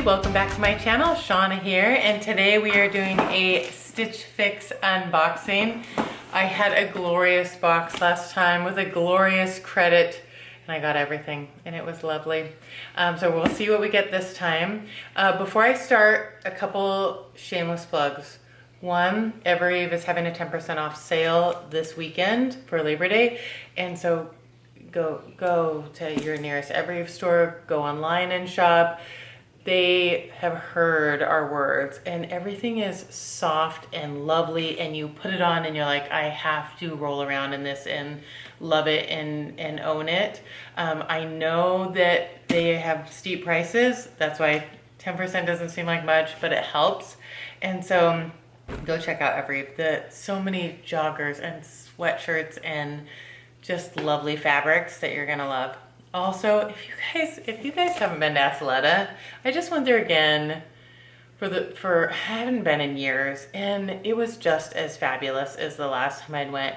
everybody, welcome back to my channel. Shauna here, and today we are doing a Stitch Fix unboxing. I had a glorious box last time with a glorious credit, and I got everything, and it was lovely. So we'll see what we get this time. Before I start, a couple shameless plugs. One, Evereve is having a 10% off sale this weekend for Labor Day, and so go to your nearest Evereve store, go online and shop. They have heard our words, and everything is soft and lovely, and you put it on and you're like, I have to roll around in this and love it and own it. I know that they have steep prices. That's why 10% doesn't seem like much, but it helps. And so go check out Evereve. So many joggers and sweatshirts and just lovely fabrics that you're gonna love. Also, if you guys haven't been to Athleta, I just went there again I haven't been in years, and it was just as fabulous as the last time I went.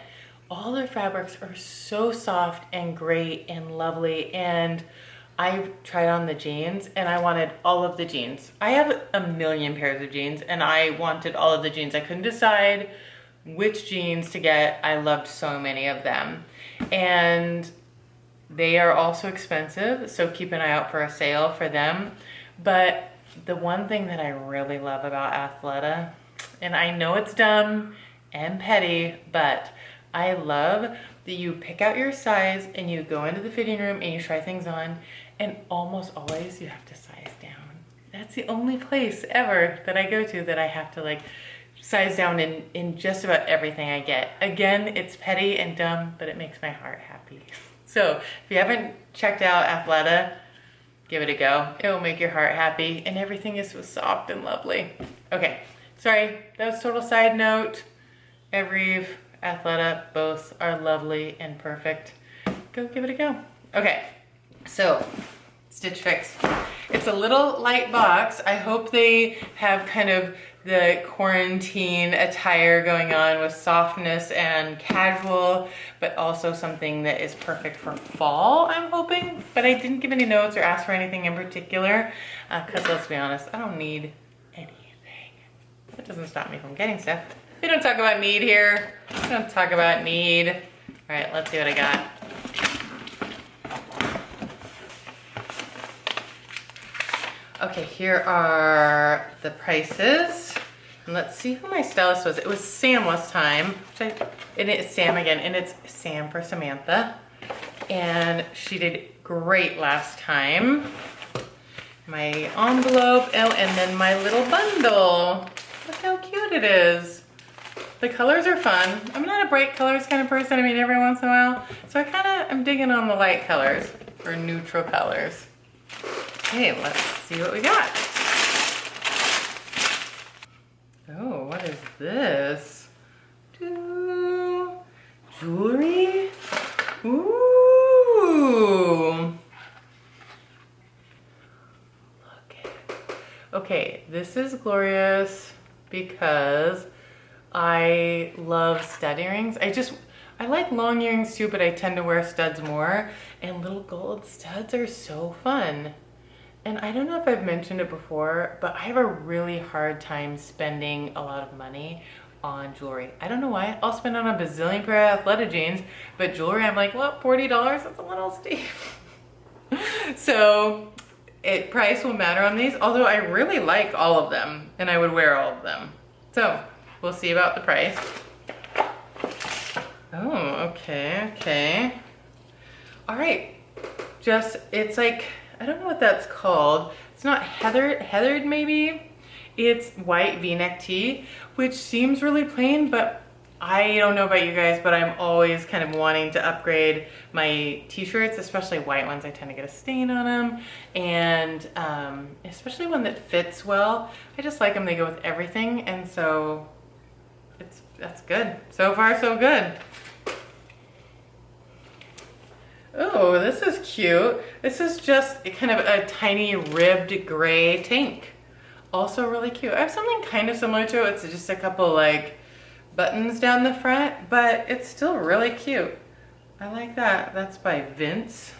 All their fabrics are so soft and great and lovely, and I tried on the jeans and I wanted all of the jeans. I have a million pairs of jeans and I wanted all of the jeans. I couldn't decide which jeans to get. I loved so many of them. And they are also expensive, so keep an eye out for a sale for them. But the one thing that I really love about Athleta, and I know it's dumb and petty, but I love that you pick out your size and you go into the fitting room and you try things on, and almost always you have to size down. That's the only place ever that I go to that I have to like size down in just about everything I get. Again, it's petty and dumb, but it makes my heart happy. So if you haven't checked out Athleta, give it a go. It will make your heart happy, and everything is so soft and lovely. Okay, sorry, that was total side note. Evereve, Athleta, both are lovely and perfect. Go give it a go. Okay, so Stitch Fix. It's a little light box. I hope they have kind of the quarantine attire going on with softness and casual, but also something that is perfect for fall, I'm hoping. But I didn't give any notes or ask for anything in particular, because let's be honest, I don't need anything. That doesn't stop me from getting stuff. We don't talk about need here. We don't talk about need. All right, let's see what I got. Okay, here are the prices. And let's see who my stylist was. It was Sam last time, and it's Sam again, and it's Sam for Samantha. And she did great last time. My envelope, oh, and then my little bundle. Look how cute it is. The colors are fun. I'm not a bright colors kind of person, I mean every once in a while. So I'm digging on the light colors, or neutral colors. Okay, let's see what we got. Oh, what is this? Jewelry? Ooh. Look at it. Okay, this is glorious because I love stud earrings. I like long earrings too, but I tend to wear studs more, and little gold studs are so fun. And I don't know if I've mentioned it before, but I have a really hard time spending a lot of money on jewelry. I don't know why. I'll spend on a bazillion pair of Athleta jeans, but jewelry, I'm like, well, $40, that's a little steep. So price will matter on these, although I really like all of them, and I would wear all of them. So we'll see about the price. Oh, okay. All right, it's like, I don't know what that's called. It's not heathered maybe. It's white V-neck tee, which seems really plain, but I don't know about you guys, but I'm always kind of wanting to upgrade my t-shirts, especially white ones. I tend to get a stain on them, and especially one that fits well. I just like them, they go with everything, and so that's good. So far, so good. Oh, this is cute. This is just kind of a tiny ribbed gray tank. Also really cute. I have something kind of similar to it. It's just a couple like buttons down the front, but it's still really cute. I like that. That's by Vince.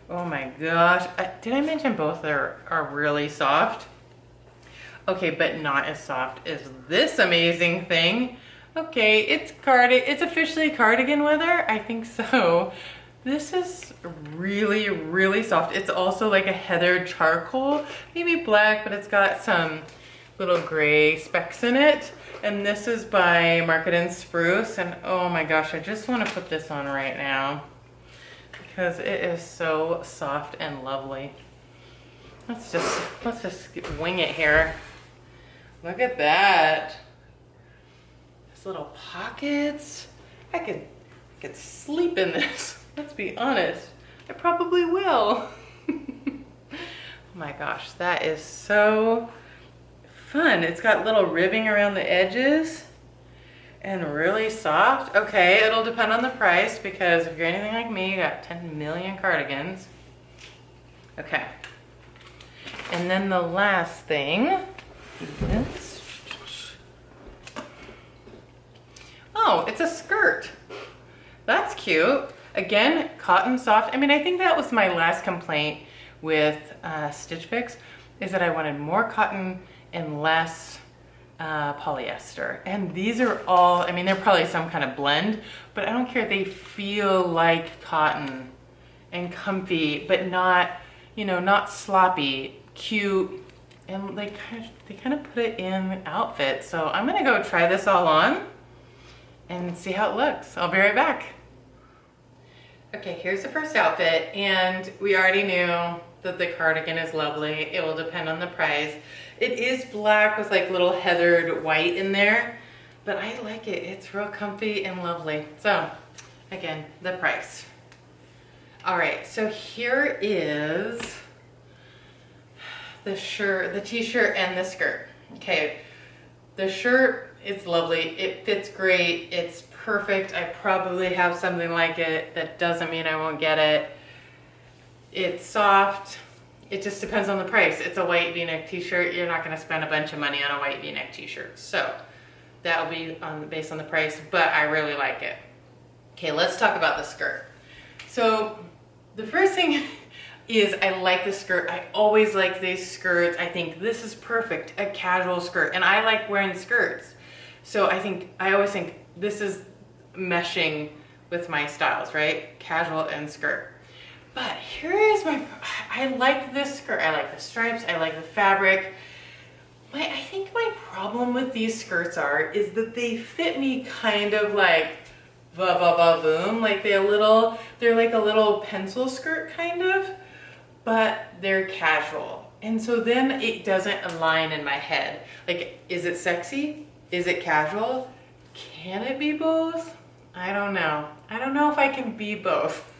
Oh my gosh. Did I mention both are really soft? Okay, but not as soft as this amazing thing. Okay, it's officially cardigan weather. I think so. This is really, really soft. It's also like a heathered charcoal, maybe black, but it's got some little gray specks in it. And this is by Market & Spruce. And oh my gosh, I just want to put this on right now because it is so soft and lovely. Let's just wing it here. Look at that. There's little pockets. I could sleep in this. Let's be honest. I probably will. Oh my gosh, that is so fun. It's got little ribbing around the edges and really soft. Okay, it'll depend on the price because if you're anything like me, you got 10 million cardigans. Okay. And then the last thing is, oh, it's a skirt. That's cute. Again, cotton soft. I mean, I think that was my last complaint with Stitch Fix, is that I wanted more cotton and less polyester. And these are all, I mean, they're probably some kind of blend, but I don't care. They feel like cotton and comfy, but not, you know, not sloppy, cute. And they kind of put it in outfits. So I'm gonna go try this all on and see how it looks. I'll be right back. Okay, here's the first outfit, and we already knew that the cardigan is lovely. It will depend on the price. It is black with like little heathered white in there, but I like it. It's real comfy and lovely. So again, the price. All right, so here is the shirt, the t-shirt and the skirt. Okay, the shirt is lovely. It fits great. It's perfect. I probably have something like it. That doesn't mean I won't get it. It's soft. It just depends on the price. It's a white V-neck t-shirt. You're not going to spend a bunch of money on a white V-neck t-shirt. So that will be based on the price, but I really like it. Okay, let's talk about the skirt. So the first thing is I like the skirt. I always like these skirts. I think this is perfect, a casual skirt. And I like wearing skirts. So I always think this is meshing with my styles, right? Casual and skirt. But here is I like this skirt. I like the stripes. I like the fabric. I think my problem with these skirts is that they fit me kind of like boom. Like they're like a little pencil skirt kind of, but they're casual. And so then it doesn't align in my head. Like, is it sexy? Is it casual? Can it be both? I don't know. I don't know if I can be both.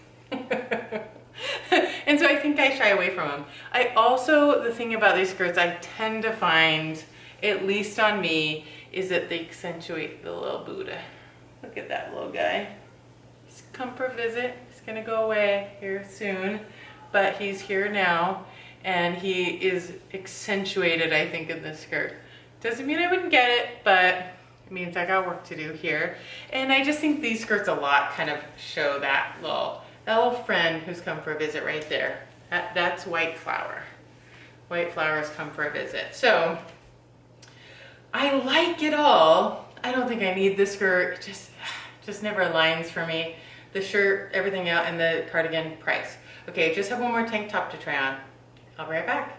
And so I think I shy away from them. The thing about these skirts I tend to find, at least on me, is that they accentuate the little Buddha. Look at that little guy. He's come for a visit. He's gonna go away here soon, but he's here now, and he is accentuated, I think, in this skirt. Doesn't mean I wouldn't get it, but it means I got work to do here. And I just think these skirts a lot kind of show that little friend who's come for a visit right there. That's White Flower. White Flower's come for a visit. So I like it all. I don't think I need the skirt. It just never aligns for me. The shirt, everything out, and the cardigan price. Okay, just have one more tank top to try on. I'll be right back.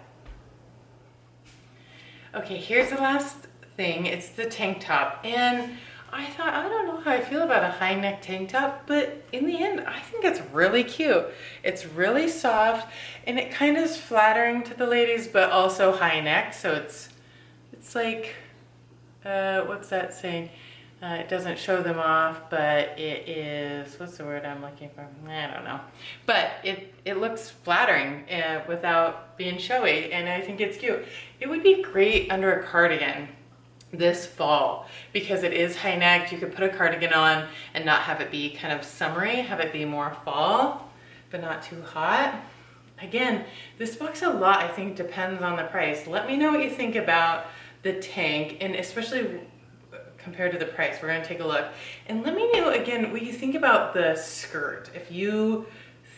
Okay, here's the last thing. It's the tank top. And I thought, I don't know how I feel about a high neck tank top, but in the end, I think it's really cute. It's really soft, and it kind of is flattering to the ladies, but also high neck. So it's like, what's that saying? It doesn't show them off, but it is, what's the word I'm looking for? I don't know. But it looks flattering without being showy, and I think it's cute. It would be great under a cardigan this fall because it is high necked. You could put a cardigan on and not have it be kind of summery, have it be more fall, but not too hot. Again, this box a lot, I think, depends on the price. Let me know what you think about the tank, and especially compared to the price. We're going to take a look. And let me know, again, what you think about the skirt. If you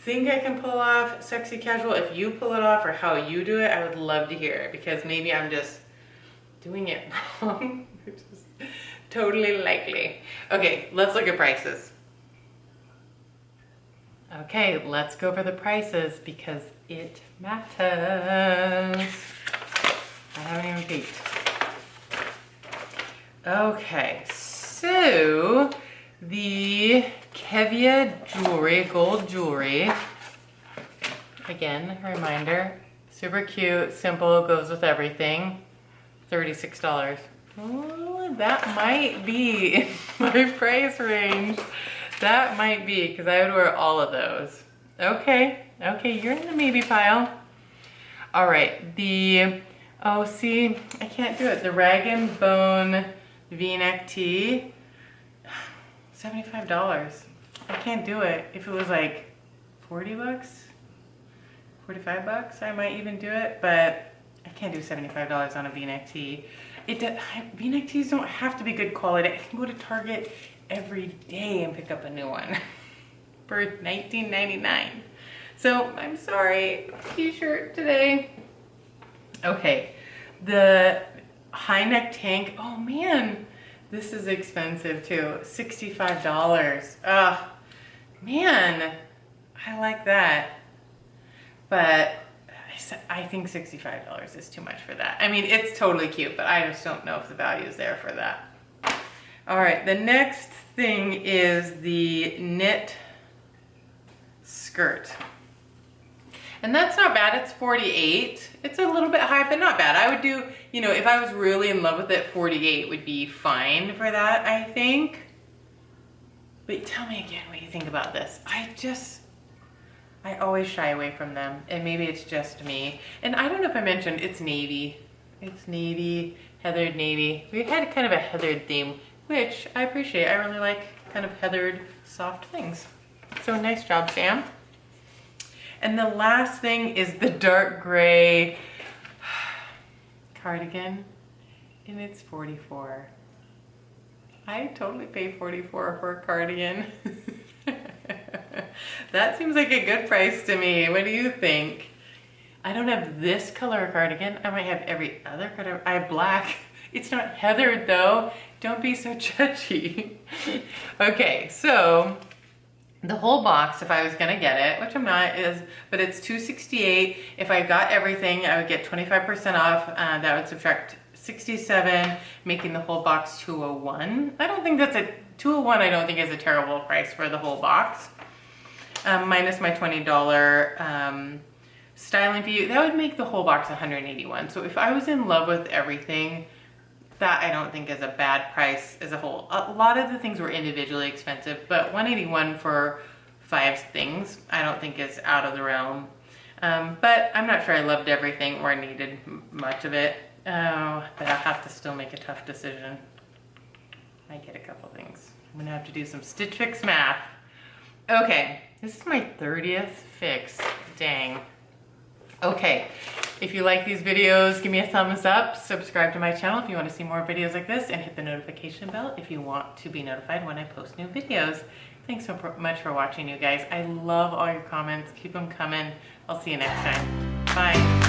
think I can pull off sexy casual. If you pull it off or how you do it, I would love to hear it, because maybe I'm just doing it wrong, which is totally likely. Okay, let's look at prices. Okay, let's go over the prices because it matters. I haven't even peeked. Okay, so the Kevia jewelry, gold jewelry. Again, reminder, super cute, simple, goes with everything. $36. Oh, that might be in my price range. That might be, because I would wear all of those. Okay, you're in the maybe pile. All right, oh, see, I can't do it. The Rag & Bone V-neck tee, $75. I can't do it. If it was like 40 bucks, 45 bucks, I might even do it, but I can't do $75 on a V-neck tee. V-neck tees don't have to be good quality. I can go to Target every day and pick up a new one for $19.99. So I'm sorry, t-shirt today. Okay, the high neck tank, oh man, this is expensive too, $65. Man, I like that, but I think $65 is too much for that. I mean, it's totally cute, but I just don't know if the value is there for that. All right, the next thing is the knit skirt. And that's not bad, it's $48. It's a little bit high, but not bad. I would do, you know, if I was really in love with it, $48 would be fine for that, I think. But tell me again what you think about this. I always shy away from them, and maybe it's just me. And I don't know if I mentioned, it's navy. It's navy, heathered navy. We had kind of a heathered theme, which I appreciate. I really like kind of heathered, soft things. So nice job, Sam. And the last thing is the dark gray cardigan, and it's $44. I totally pay $44 for a cardigan. That seems like a good price to me. What do you think? I don't have this color cardigan. I might have every other color. I have black. It's not heathered though. Don't be so judgy. Okay, so the whole box, if I was gonna get it, which I'm not, but it's $268. If I got everything, I would get 25% off. That would subtract $67, making the whole box $201. I don't think that's $201. I don't think is a terrible price for the whole box. Minus my $20 styling fee, that would make the whole box $181. So if I was in love with everything, that I don't think is a bad price as a whole. A lot of the things were individually expensive, but $181 for 5 things, I don't think is out of the realm. But I'm not sure I loved everything or needed much of it. Oh, but I'll have to still make a tough decision. I get a couple things. I'm gonna have to do some Stitch Fix math. Okay, this is my 30th fix, dang. Okay, if you like these videos, give me a thumbs up, subscribe to my channel if you want to see more videos like this, and hit the notification bell if you want to be notified when I post new videos. Thanks so much for watching, you guys. I love all your comments. Keep them coming. I'll see you next time. Bye.